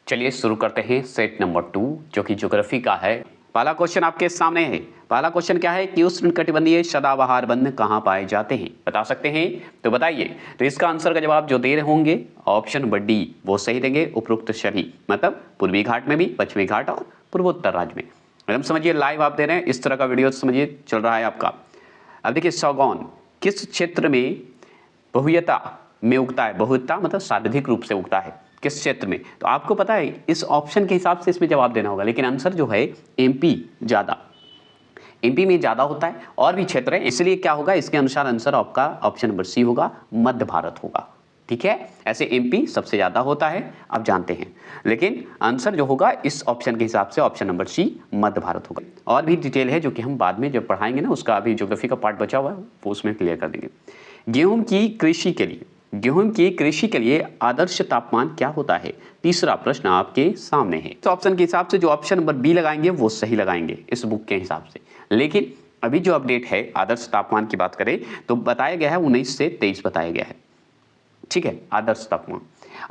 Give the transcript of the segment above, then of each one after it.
चलिए शुरू करते हैं सेट नंबर 2 जो कि ज्योग्राफी का है। पहला क्वेश्चन आपके सामने है। पहला क्वेश्चन क्या है कि उष्णकटिबंधीय सदाबहार वन कहाँ पाए जाते हैं, बता सकते हैं तो बताइए। तो इसका आंसर का जवाब जो दे रहे होंगे ऑप्शन नंबर डी वो सही देंगे, उपरोक्त सभी, मतलब पूर्वी घाट में भी, पश्चिमी घाट और पूर्वोत्तर राज्य में। मैडम समझिए, लाइव आप दे रहे हैं, इस तरह का वीडियो समझिए चल रहा है आपका। अब देखिए सागौन किस क्षेत्र में बहुयता में उगता है, बहुयता मतलब सर्वाधिक रूप से उगता है किस क्षेत्र में, तो आपको पता है इस ऑप्शन के हिसाब से इसमें जवाब देना होगा। लेकिन आंसर जो है एमपी में ज्यादा होता है, और भी क्षेत्र है, इसलिए क्या होगा इसके अनुसार आंसर आपका ऑप्शन नंबर सी होगा, मध्य भारत होगा। ठीक है, ऐसे एमपी सबसे ज्यादा होता है आप जानते हैं, लेकिन आंसर जो होगा इस ऑप्शन के हिसाब से ऑप्शन नंबर सी मध्य भारत होगा। और भी डिटेल है जो कि हम बाद में जब पढ़ाएंगे ना, उसका अभी ज्योग्राफी का पार्ट बचा हुआ है वो उसमें क्लियर कर देंगे। गेहूं की कृषि के लिए आदर्श तापमान क्या होता है, तीसरा प्रश्न आपके सामने है। तो ऑप्शन के हिसाब से जो ऑप्शन नंबर बी लगाएंगे वो सही लगाएंगे इस बुक के हिसाब से। लेकिन अभी जो अपडेट है आदर्श तापमान की बात करें तो बताया गया है 19 से 23 बताया गया है। ठीक है, आदर्श तापमान,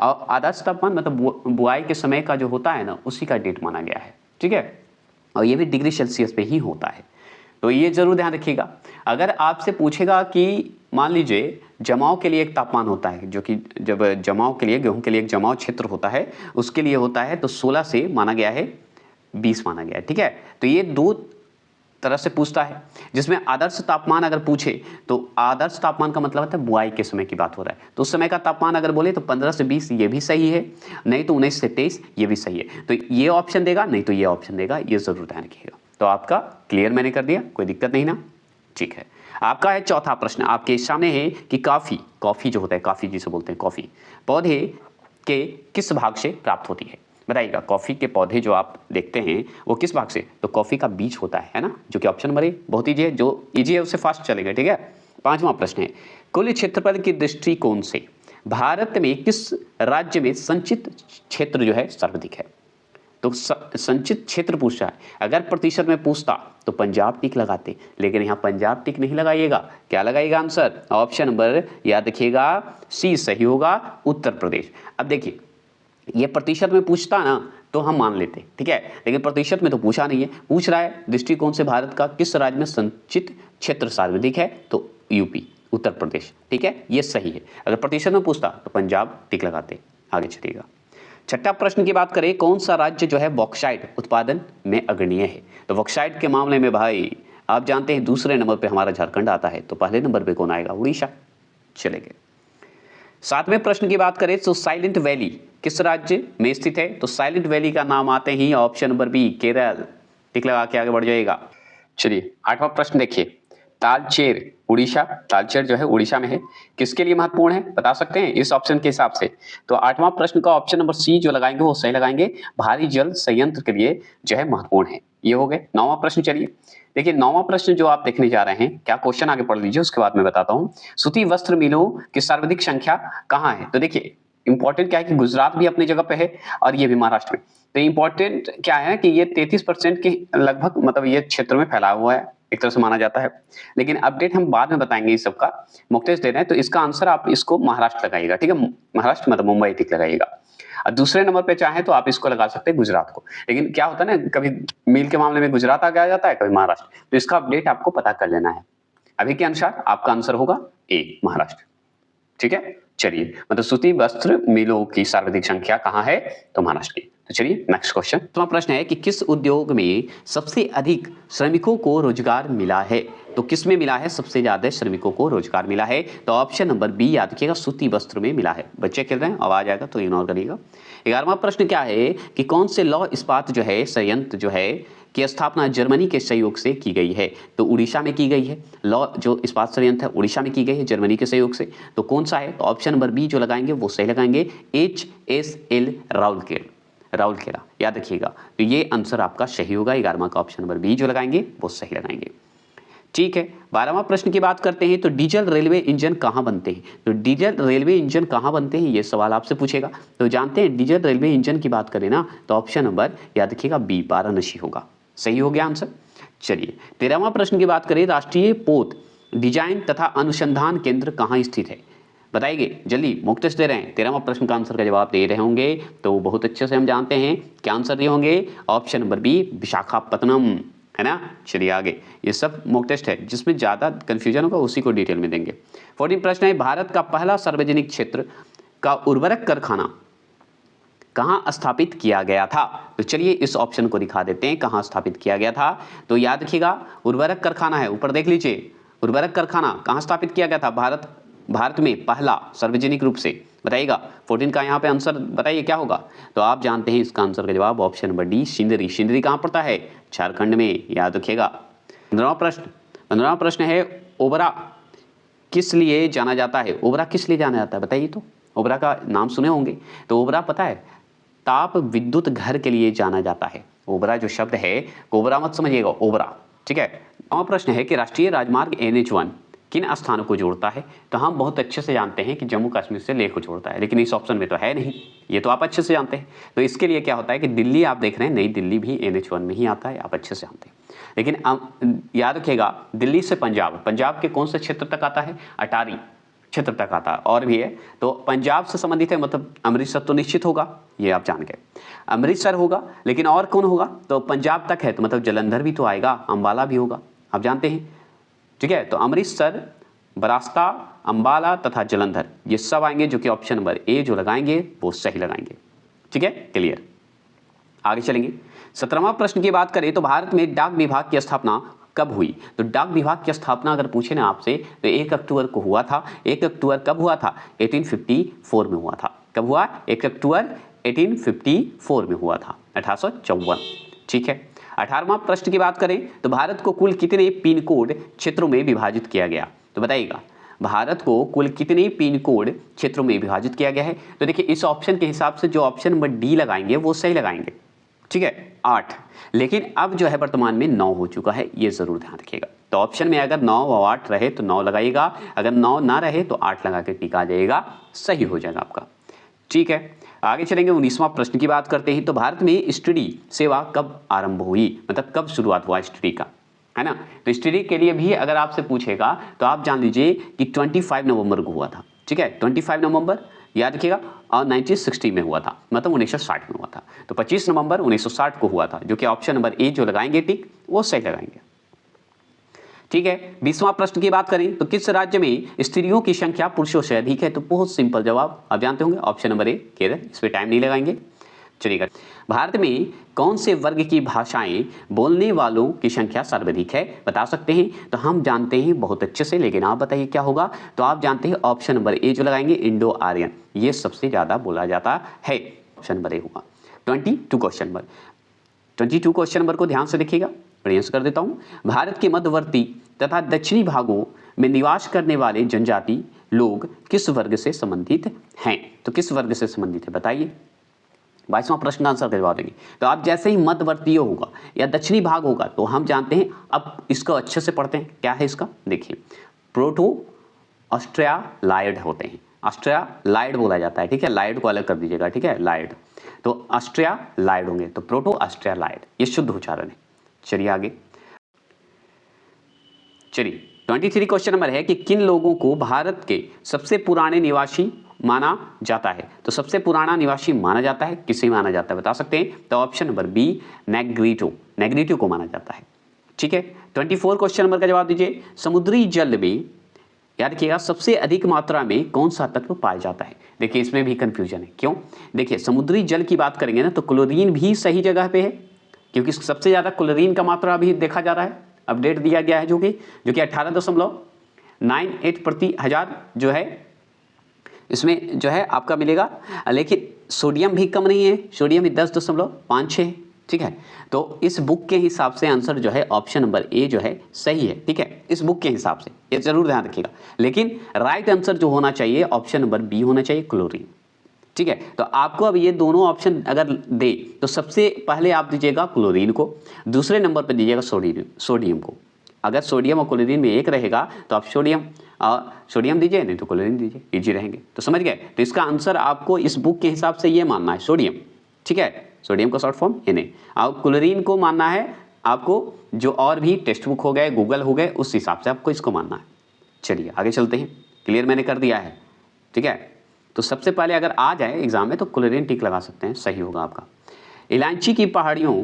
और आदर्श तापमान मतलब बुआई के समय का जो होता है ना उसी का डेट माना गया है। ठीक है, और ये भी डिग्री सेल्सियस पे ही होता है, तो ये जरूर ध्यान रखिएगा। अगर आपसे पूछेगा कि मान लीजिए जमाव के लिए एक तापमान होता है, जो कि जब जमाव के लिए गेहूं के लिए एक जमाव क्षेत्र होता है उसके लिए होता है, तो 16 से माना गया है 20 माना गया है। ठीक है, तो ये दो तरह से पूछता है। जिसमें आदर्श तापमान अगर पूछे तो आदर्श तापमान का मतलब होता है बुआई के समय की बात हो रहा है, तो उस समय का तापमान अगर बोले तो 15 से 20 ये भी सही है, नहीं तो 19 से 23 ये भी सही है। तो ये ऑप्शन देगा, नहीं तो ये ऑप्शन देगा, ये जरूर ध्यान रखिएगा। तो आपका क्लियर मैंने कर दिया, कोई दिक्कत नहीं ना। ठीक है, आपका है चौथा प्रश्न आपके सामने है कि कॉफी जो होता है, कॉफी जिसे बोलते हैं कॉफी, पौधे के किस भाग से प्राप्त होती है, बताइएगा। कॉफी के पौधे जो आप देखते हैं वो किस भाग से, तो कॉफी का बीज होता है ना, जो कि ऑप्शन नंबर ए बहुत ईजी है, जो ईजी है उससे फास्ट चलेगा। ठीक है, पांचवा प्रश्न है कुल क्षेत्रफल के दृष्टिकोण से भारत में किस राज्य में संचित क्षेत्र जो है सर्वाधिक है। तो संचित क्षेत्र पूछा है, अगर प्रतिशत में पूछता तो पंजाब टिक लगाते, लेकिन यहाँ पंजाब टिक नहीं लगाइएगा, क्या लगाइएगा आंसर, ऑप्शन नंबर याद रखिएगा सी सही होगा, उत्तर प्रदेश। अब देखिए ये प्रतिशत में पूछता ना तो हम मान लेते, ठीक है, लेकिन प्रतिशत में तो पूछा नहीं है, पूछ रहा है दृष्टिकोण से भारत का किस राज्य में संचित क्षेत्र सर्वाधिक है, तो यूपी उत्तर प्रदेश। ठीक है, ये सही है। अगर प्रतिशत में पूछता तो पंजाब टिक लगाते। आगे चलिएगा, छठा प्रश्न की बात करें, कौन सा राज्य जो है बॉक्साइट उत्पादन में अग्रणीय है। तो बॉक्साइट के मामले में भाई आप जानते हैं दूसरे नंबर पे हमारा झारखंड आता है, तो पहले नंबर पे कौन आएगा, उड़ीसा। चलेंगे सातवें प्रश्न की बात करें तो साइलेंट वैली किस राज्य में स्थित है, तो साइलेंट वैली का नाम आते ही ऑप्शन नंबर बी केरल। टिक लगा के आगे बढ़ जाएगा। चलिए आठवां प्रश्न देखिए, तालचेर उड़ीसा, तालचेर जो है उड़ीसा में है, किसके लिए महत्वपूर्ण है बता सकते हैं इस ऑप्शन के हिसाब से। तो आठवां प्रश्न का ऑप्शन नंबर सी जो लगाएंगे वो सही लगाएंगे, भारी जल संयंत्र के लिए जो है महत्वपूर्ण है। ये हो गए नौवां प्रश्न। चलिए देखिए नौवां प्रश्न जो आप देखने जा रहे हैं, क्या क्वेश्चन आगे पढ़ लीजिए उसके बाद मैं बताता हूं। सूती वस्त्र मिलों की सर्वाधिक संख्या कहां है। तो देखिए इंपॉर्टेंट क्या है कि गुजरात भी अपनी जगह पे है और ये भी महाराष्ट्र में। तो इंपॉर्टेंट क्या है कि ये 33% के लगभग मतलब ये क्षेत्र में फैला हुआ है, एक तरह से माना जाता है, लेकिन अपडेट हम बाद में बताएंगे इस सबका, मॉक टेस्ट दे रहे हैं। तो इसका आंसर आप इसको महाराष्ट्र लगाइएगा। ठीक है, महाराष्ट्र मतलब मुंबई टिक लगाइएगा। और दूसरे नंबर पे चाहे तो आप इसको लगा सकते हैं गुजरात को, लेकिन क्या होता है ना कभी मील के मामले में गुजरात आगे आ जाता है, कभी महाराष्ट्र, तो इसका अपडेट आपको पता कर लेना है। अभी के अनुसार आपका आंसर होगा ए महाराष्ट्र। ठीक है, चलिए मतलब सूती वस्त्र मिलों की सर्वाधिक संख्या कहां है, तो महाराष्ट्र की। तो चलिए नेक्स्ट क्वेश्चन, तुम्हारा प्रश्न है कि किस उद्योग में सबसे अधिक श्रमिकों को रोजगार मिला है। तो किस में मिला है सबसे ज्यादा श्रमिकों को रोजगार मिला है, तो ऑप्शन नंबर बी याद रखिएगा, सूती वस्त्र में मिला है। बच्चे खेल रहे हैं, आवाज आएगा तो इग्नोर करिएगा। 11वां प्रश्न क्या है कि कौन से लौह इस्पात जो है संयंत्र जो है की स्थापना जर्मनी के सहयोग से की गई है। तो उड़ीसा में की गई है, लौह जो इस्पात संयंत्र है उड़ीसा में की गई है जर्मनी के सहयोग से। तो कौन सा है, तो ऑप्शन नंबर बी जो लगाएंगे वो सही लगाएंगे, HSL राउरकेला याद रखिएगा। तो ये आंसर आपका सही होगा, 11वां का ऑप्शन नंबर बी जो लगाएंगे वो सही लगाएंगे। ठीक है, 12वां प्रश्न की बात करते हैं, तो डीजल रेलवे इंजन कहां बनते हैं। तो डीजल रेलवे इंजन कहां बनते हैं ये सवाल आपसे पूछेगा। तो जानते हैं डीजल रेलवे इंजन की बात करें ना तो ऑप्शन नंबर याद रखिएगा बी वाराणसी होगा, सही हो गया आंसर। चलिए 13वां प्रश्न की बात करें, राष्ट्रीय पोत डिजाइन तथा अनुसंधान केंद्र कहां स्थित है। बताइए जल्दी, मॉक टेस्ट दे रहे हैं, 13वां प्रश्न का आंसर का जवाब दे रहे होंगे तो बहुत अच्छे से हम जानते हैं क्या आंसर दिए होंगे। ऑप्शन नंबर बी विशाखापत्तनम, है ना। चलिए आगे, ये सब मॉक टेस्ट है, जिसमें ज़्यादा कन्फ्यूजन होगा उसी को डिटेल में देंगे। 14 प्रश्न है, भारत का पहला सार्वजनिक क्षेत्र का उर्वरक कारखाना कहाँ स्थापित किया गया था। तो चलिए इस ऑप्शन को दिखा देते हैं, कहाँ स्थापित किया गया था। तो याद रखिएगा उर्वरक कारखाना है, ऊपर देख लीजिए, उर्वरक कारखाना कहाँ स्थापित किया गया था, भारत में पहला सार्वजनिक रूप से। बताइएगा 14 का यहाँ पे आंसर बताइए क्या होगा। तो आप जानते हैं इसका आंसर का जवाब option number D Sindri. Sindri कहाँ पड़ता है, झारखंड में, याद रखिएगा। 15वां प्रश्न है, ओबरा किस लिए जाना जाता है। ओबरा किस लिए जाना जाता है बताइए। तो ओबरा का नाम सुने होंगे, तो ओबरा पता है ताप विद्युत घर के लिए जाना जाता है। ओबरा जो शब्द है, कोबरा मत समझिएगा, ओबरा, ठीक है। 9वां प्रश्न है कि राष्ट्रीय राजमार्ग NH1 किन स्थानों को जोड़ता है। तो हम बहुत अच्छे से जानते हैं कि जम्मू कश्मीर से लेह को जोड़ता है, लेकिन इस ऑप्शन में तो है नहीं, ये तो आप अच्छे से जानते हैं। तो इसके लिए क्या होता है कि दिल्ली आप देख रहे हैं, नई दिल्ली भी NH1 में ही आता है, आप अच्छे से जानते हैं। लेकिन याद रखिएगा दिल्ली से पंजाब के कौन से क्षेत्र तक आता है, अटारी क्षेत्र तक आता है, और भी है। तो पंजाब से संबंधित है, मतलब अमृतसर तो निश्चित होगा, ये आप जान गए, अमृतसर होगा। लेकिन और कौन होगा, तो पंजाब तक है तो मतलब जलंधर भी तो आएगा, अंबाला भी होगा, आप जानते हैं, ठीक है। तो अमृतसर, बरास्ता, अंबाला तथा जलंधर, ये सब आएंगे, जो कि ऑप्शन नंबर ए जो लगाएंगे वो सही लगाएंगे, ठीक है, क्लियर। आगे चलेंगे। 17वां प्रश्न की बात करें तो भारत में डाक विभाग की स्थापना कब हुई। तो डाक विभाग की स्थापना अगर पूछे ना आपसे तो 1 अक्टूबर को हुआ था। 1 अक्टूबर कब हुआ था, 1854 में हुआ था। कब हुआ, 1 अक्टूबर 1854 में हुआ था, 1854, ठीक है। 18वां प्रश्न की बात करें तो भारत को कुल कितने पिन कोड क्षेत्रों में विभाजित किया गया। तो बताइएगा भारत को कुल कितने पिन कोड क्षेत्रों में विभाजित किया गया है। तो देखिए इस ऑप्शन के हिसाब से जो ऑप्शन नंबर डी लगाएंगे वो सही लगाएंगे, ठीक है, 8। लेकिन अब जो है वर्तमान में 9 हो चुका है, ये जरूर ध्यान रखिएगा। तो ऑप्शन में अगर 9 और 8 रहे तो 9 लगाइएगा, अगर 9 ना रहे तो 8 लगा के टिक आ जाएगा, सही हो जाएगा आपका, ठीक है। आगे चलेंगे। 19वां प्रश्न की बात करते हैं तो भारत में एसटीडी सेवा कब आरंभ हुई, मतलब कब शुरुआत हुआ एसटीडी का, है ना। तो एसटीडी के लिए भी अगर आपसे पूछेगा तो आप जान लीजिए कि 25 नवंबर को हुआ था, ठीक है, 25 नवंबर याद रखिएगा, और 1960 में हुआ था, मतलब 1960 में हुआ था। तो 25 नवंबर 1960 को हुआ था, जो कि ऑप्शन नंबर ए जो लगाएंगे टिक वो सही लगाएंगे, ठीक है। 20वां प्रश्न की बात करें तो किस राज्य में स्त्रियों की संख्या पुरुषों से अधिक है। तो बहुत सिंपल जवाब आप जानते होंगे, ऑप्शन नंबर ए केरल, इस पर टाइम नहीं लगाएंगे, चलिएगा। भारत में कौन से वर्ग की भाषाएं बोलने वालों की संख्या सर्वाधिक है, बता सकते हैं। तो हम जानते हैं बहुत अच्छे से, लेकिन आप बताइए क्या होगा। तो आप जानते हैं ऑप्शन नंबर ए जो लगाएंगे, इंडो आर्यन, ये सबसे ज्यादा बोला जाता है, ऑप्शन नंबर ए होगा। 22 क्वेश्चन नंबर को ध्यान से देखिएगा, प्रयास कर देता हूं। भारत के मध्यवर्ती तथा दक्षिणी भागों में निवास करने वाले जनजाति लोग किस वर्ग से संबंधित हैं। तो किस वर्ग से संबंधित है बताइए। 22वां प्रश्न का आंसर का जवाब देंगे। तो आप जैसे ही मध्यवर्तीय होगा या दक्षिणी भाग होगा तो हम जानते हैं, अब इसको अच्छे से पढ़ते हैं, क्या है इसका, देखिए प्रोटो ऑस्ट्रेलाइड होते हैं, ऑस्ट्रेलाइड बोला जाता है, ठीक है, लाइड को अलग कर दीजिएगा, ठीक है, लाइड, तो ऑस्ट्रेलाइड होंगे, तो प्रोटो ऑस्ट्रेलाइड, ये शुद्ध उच्चारण है। चलिए आगे, चलिए 23 क्वेश्चन नंबर है कि किन लोगों को भारत के सबसे पुराने निवासी माना जाता है। तो सबसे पुराना निवासी माना जाता है, किसे माना जाता है बता सकते हैं। तो ऑप्शन नंबर बी नेग्रिटो को माना जाता है, ठीक है। 24 क्वेश्चन नंबर का जवाब दीजिए। समुद्री जल में याद रखिएगा सबसे अधिक मात्रा में कौन सा तत्व पाया जाता है। देखिए इसमें भी कंफ्यूजन है, क्यों, देखिए समुद्री जल की बात करेंगे ना तो क्लोरीन भी सही जगह पे है, क्योंकि सबसे ज्यादा क्लोरीन का मात्रा अभी देखा जा रहा है, अपडेट दिया गया है जो कि 18.98 प्रति हजार जो है इसमें जो है आपका मिलेगा। लेकिन सोडियम भी कम नहीं है, सोडियम भी 10.56 है, ठीक है। तो इस बुक के हिसाब से आंसर जो है ऑप्शन नंबर ए जो है सही है, ठीक है, इस बुक के हिसाब से, ये जरूर ध्यान रखिएगा। लेकिन राइट आंसर जो होना चाहिए ऑप्शन नंबर बी होना चाहिए, क्लोरीन, ठीक है। तो आपको अब ये दोनों ऑप्शन अगर दे तो सबसे पहले आप दीजिएगा क्लोरीन को, दूसरे नंबर पर दीजिएगा सोडियम को। अगर सोडियम और क्लोरीन में एक रहेगा तो आप सोडियम दीजिए, नहीं तो क्लोरीन दीजिए, इजी रहेंगे। तो समझ गए। तो इसका आंसर आपको इस बुक के हिसाब से ये मानना है सोडियम, ठीक है, सोडियम का शॉर्ट फॉर्म नहीं, आप क्लोरीन को मानना है आपको, जो और भी टेक्स्ट बुक हो गए, गूगल हो गए, उस हिसाब से आपको इसको मानना है। चलिए आगे चलते हैं, क्लियर मैंने कर दिया है, ठीक है, तो सबसे पहले अगर आ जाए एग्जाम में तो क्लोरीन टिक लगा सकते हैं, सही होगा आपका। इलायची की पहाड़ियों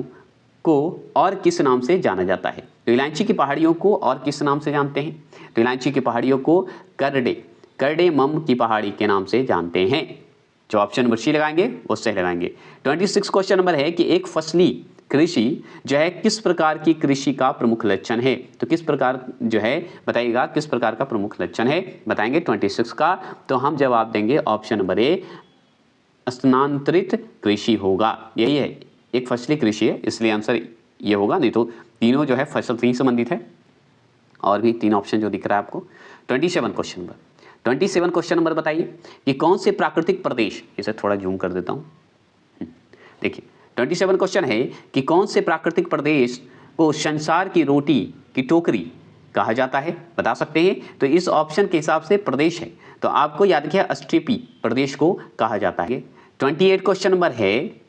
को और किस नाम से जाना जाता है? तो इलायची की पहाड़ियों को और किस नाम से जानते हैं? तो इलायची की पहाड़ियों को करडेमम की पहाड़ी के नाम से जानते हैं। जो ऑप्शन नंबर सी लगाएंगे वो सही लगाएंगे। 26 क्वेश्चन नंबर है कि एक फसली कृषि जो है किस प्रकार की कृषि का प्रमुख लक्षण है? तो किस प्रकार जो है बताइएगा, किस प्रकार का प्रमुख लक्षण है बताएंगे 26 का। तो हम जवाब देंगे ऑप्शन नंबर ए, स्थानांतरित कृषि होगा। यही है, एक फसली कृषि है, इसलिए आंसर ये होगा। नहीं तो तीनों जो है फसल से ही संबंधित है, और भी 3 ऑप्शन जो दिख रहा है आपको। 27 क्वेश्चन नंबर, 27 क्वेश्चन नंबर बताइए कि कौन से प्राकृतिक प्रदेश, इसे थोड़ा जूम कर देता हूं, देखिए 27 क्वेश्चन है कि कौन से प्राकृतिक प्रदेश को संसार की रोटी की टोकरी कहा जाता है, बता सकते हैं? तो इस ऑप्शन के हिसाब से प्रदेश है, तो आपको याद रखिए अस्टेपी प्रदेश को कहा जाता है। 28 क्वेश्चन नंबर है,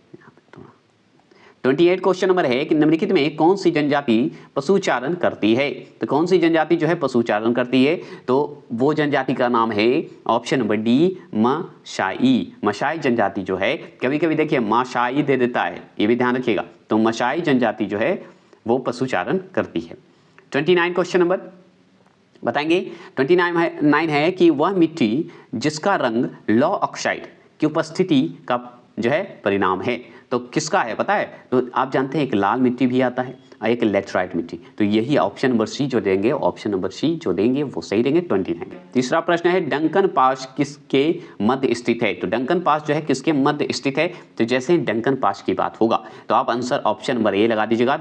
28 क्वेश्चन नंबर है कि निम्नलिखित में कौन सी जनजाति पशुचारण करती है? तो कौन सी जनजाति जो है पशुचारण करती है? तो वो जनजाति का नाम है ऑप्शन नंबर डी, मशाई। मशाई जनजाति जो है, कभी कभी देखिए माशाई दे देता है, ये भी ध्यान रखिएगा। तो मशाई जनजाति जो है वो पशुचारण करती है। 29 क्वेश्चन नंबर बताएंगे। 29 है कि वह मिट्टी जिसका रंग लौह ऑक्साइड की उपस्थिति का जो है परिणाम है, तो किसका है पता है? तो आप जानते हैं एक लाल मिट्टी भी आता है और एक लेटराइट मिट्टी, तो यही ऑप्शन नंबर सी जो देंगे, ऑप्शन नंबर सी जो देंगे वो सही देंगे 29। तीसरा प्रश्न है डंकन पास किसके मध्य स्थित है? तो डंकन पास जो है किसके मध्य स्थित है? तो जैसे डंकन पास की बात होगा तो आप आंसर ऑप्शन नंबर ए लगा दीजिएगा,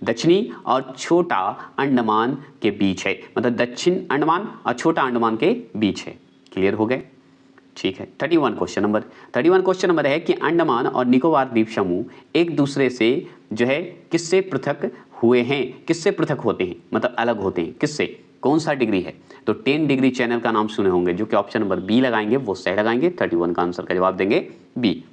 दक्षिणी और छोटा अंडमान के बीच है, मतलब दक्षिण अंडमान और छोटा अंडमान के बीच है। क्लियर हो गए? ठीक है। 31 क्वेश्चन नंबर है कि अंडमान और निकोबार द्वीप समूह एक दूसरे से जो है किससे पृथक हुए हैं, किससे पृथक होते हैं, मतलब अलग होते हैं किससे, कौन सा डिग्री है? तो 10 डिग्री चैनल का नाम सुने होंगे, जो कि ऑप्शन नंबर बी लगाएंगे वो सही लगाएंगे। 31 का आंसर का जवाब देंगे बी।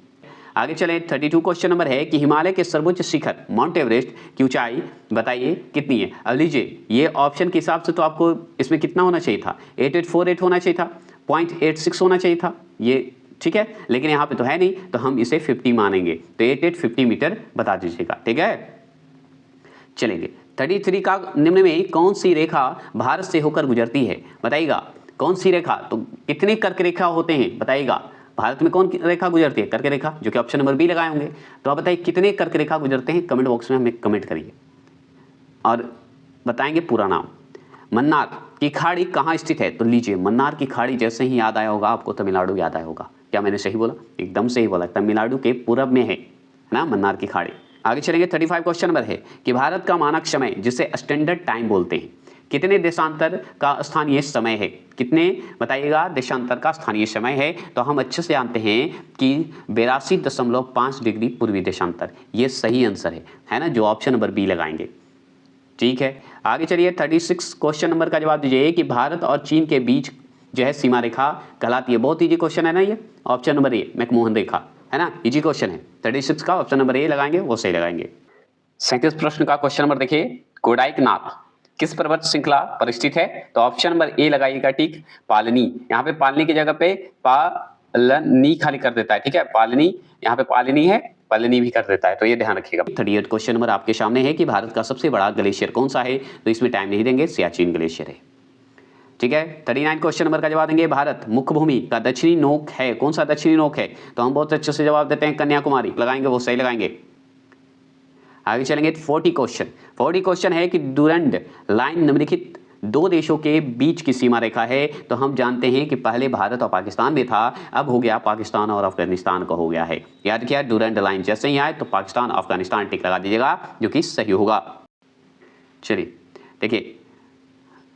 आगे चले 32 क्वेश्चन नंबर है कि हिमालय के सर्वोच्च शिखर माउंट एवरेस्ट की ऊंचाई बताइए कितनी है? अब लीजिए ये ऑप्शन के हिसाब से तो आपको इसमें कितना होना चाहिए था, 8848 होना चाहिए था, 0.86 होना चाहिए था ये, ठीक है, लेकिन यहाँ पे तो है नहीं, तो हम इसे 50 मानेंगे, तो 8850 मीटर बता दीजिएगा, ठीक है। चलेंगे 33 का, निम्न में कौन सी रेखा भारत से होकर गुजरती है बताइएगा, कौन सी रेखा? तो कितने कर्क रेखा होते हैं बताइएगा, भारत में कौन रेखा गुजरती है? कर्क रेखा, जो कि ऑप्शन नंबर बी लगाए होंगे। तो आप बताइए कितने कर्क रेखा गुजरते हैं, कमेंट बॉक्स में हमें कमेंट करिए और बताएंगे पूरा नाम। मन्नार की खाड़ी कहाँ स्थित है? तो लीजिए मन्नार की खाड़ी जैसे ही याद आया होगा आपको तमिलनाडु याद आया होगा। क्या मैंने सही बोला? एकदम सही बोला, तमिलनाडु के पूरब में है ना मन्नार की खाड़ी। आगे चलेंगे 35 क्वेश्चन नंबर है कि भारत का मानक समय जिसे स्टैंडर्ड टाइम बोलते हैं कितने देशांतर का स्थानीय समय है? कितने बताइएगा देशांतर का स्थानीय समय है? तो हम अच्छे से जानते हैं कि 82.5 डिग्री पूर्वी देशांतर, ये सही आंसर है ना, जो ऑप्शन नंबर बी लगाएंगे। ठीक है, आगे चलिए 36 क्वेश्चन नंबर का जवाब दीजिए कि भारत और चीन के बीच जो है सीमा रेखा कहलाती है। बहुत इजी क्वेश्चन है ना ये, ऑप्शन नंबर ए मैकमोहन रेखा, है ना, इजी क्वेश्चन है। 36 का ऑप्शन नंबर ए लगाएंगे वो सही लगाएंगे। 37 प्रश्न का क्वेश्चन नंबर देखिए, कोडाईकनाल किस पर्वत श्रृंखला पर स्थित है? तो ऑप्शन नंबर ए लगाइएगा, ठीक, पालनी। यहाँ पे पालनी की जगह पे पालनी खाली कर देता है, ठीक है, पालनी, यहाँ पे पालनी है, पालनी भी कर देता है, तो ये ध्यान रखिएगा। 38 क्वेश्चन नंबर आपके सामने है कि भारत का सबसे बड़ा ग्लेशियर कौन सा है? तो इसमें टाइम नहीं देंगे, सियाचिन ग्लेशियर है, ठीक है। 39 क्वेश्चन नंबर का जवाब देंगे, भारत मुख्य भूमि का दक्षिणी नोक है, कौन सा दक्षिणी नोक है? तो हम बहुत अच्छे से जवाब देते हैं कन्याकुमारी, लगाएंगे वो सही लगाएंगे। आगे चलेंगे 40 क्वेश्चन है कि डुरंड लाइन निम्नलिखित दो देशों के बीच की सीमा रेखा है। तो हम जानते हैं कि पहले भारत और पाकिस्तान में था, अब हो गया पाकिस्तान और अफगानिस्तान का हो गया है। याद किया, डुरंड लाइन जैसे ही आए तो पाकिस्तान अफगानिस्तान टिक लगा दीजिएगा, जो कि सही होगा। चलिए देखिए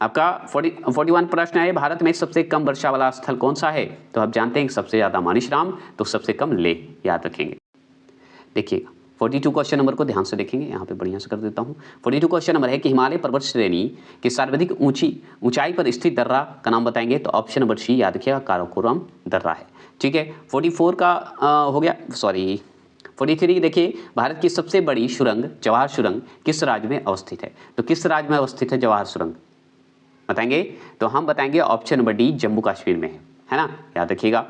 आपका 41 प्रश्न है, भारत में सबसे कम वर्षा वाला स्थल कौन सा है? तो आप जानते हैं कि सबसे ज्यादा मानिशराम, तो सबसे कम लेह, याद रखेंगे। देखिएगा 42 क्वेश्चन नंबर को ध्यान से देखेंगे, यहाँ पे बढ़िया से कर देता हूँ। 42 क्वेश्चन नंबर है कि हिमालय पर्वत श्रेणी की सर्वाधिक ऊंचाई पर स्थित दर्रा का नाम बताएंगे। तो ऑप्शन नंबर सी याद रखिएगा, काराकोरम दर्रा है, ठीक है। 44 का हो गया, सॉरी 43 देखिए, भारत की सबसे बड़ी सुरंग जवाहर सुरंग किस राज्य में अवस्थित है? तो किस राज्य में अवस्थित है जवाहर सुरंग बताएंगे? तो हम बताएंगे option number D, Jammu Kashmir में है, है ना, याद रखिएगा।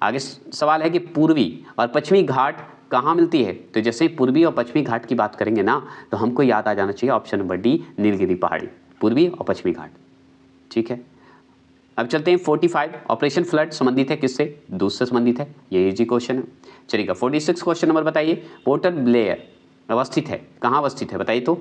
आगे सवाल है कि पूर्वी और पश्चिमी घाट कहाँ मिलती है। तो जैसे ही पूर्वी और पश्चिमी घाट की बात करेंगे ना, तो हमको याद आ जाना चाहिए ऑप्शन नंबर डी, नीलगिरी पहाड़ी, पूर्वी और पश्चिमी घाट। ठीक है, अब चलते हैं 45, ऑपरेशन फ्लड संबंधित है किससे, दूध से संबंधित है, ये इजी क्वेश्चन है। चलिएगा 46 क्वेश्चन नंबर बताइए, पोर्ट ब्लेयर अवस्थित है, कहाँ अवस्थित है बताइए, तो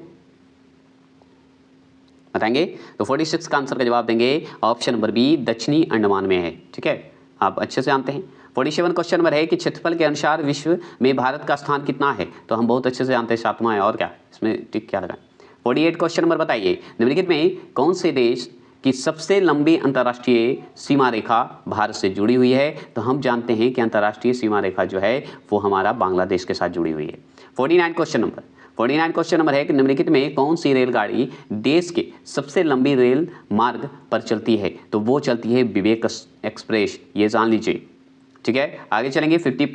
बताएंगे। तो 46 का आंसर का जवाब देंगे ऑप्शन नंबर बी, दक्षिणी अंडमान में है। ठीक है, आप अच्छे से जानते हैं। 47 क्वेश्चन नंबर है कि क्षेत्रफल के अनुसार विश्व में भारत का स्थान कितना है, तो हम बहुत अच्छे से जानते हैं 7वां है, और क्या इसमें टिक क्या लगाएं। 48 क्वेश्चन नंबर बताइए, निम्नलिखित में कौन से देश की सबसे लंबी अंतर्राष्ट्रीय सीमा रेखा भारत से जुड़ी हुई है। तो हम जानते हैं कि अंतर्राष्ट्रीय सीमा रेखा जो है वो हमारा बांग्लादेश के साथ जुड़ी हुई है। 49 क्वेश्चन नंबर है कि निम्नलिखित में कौन सी रेलगाड़ी देश के सबसे लंबी रेल मार्ग पर चलती है। तो वो चलती है विवेक एक्सप्रेस, ये जान लीजिए। ठीक है, आगे चलेंगे। 50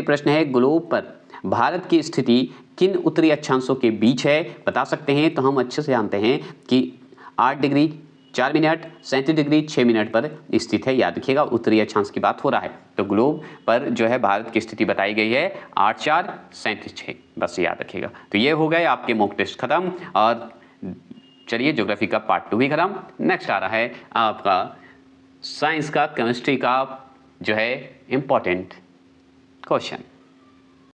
प्रश्न है ग्लोब पर भारत की स्थिति किन उत्तरी अक्षांशों के बीच है, बता सकते हैं। तो हम अच्छे से जानते हैं कि 8 डिग्री 4 मिनट, 37 डिग्री 6 मिनट पर स्थित है, याद रखिएगा उत्तरी अक्षांश की बात हो रहा है। तो ग्लोब पर जो है भारत की स्थिति बताई गई है 8 4 37 6, बस याद रखिएगा। तो ये हो गए आपके मॉक टेस्ट खत्म, और चलिए ज्योग्राफी का पार्ट 2 भी खत्म। नेक्स्ट आ रहा है आपका साइंस का, केमिस्ट्री का जो है इंपॉर्टेंट क्वेश्चन।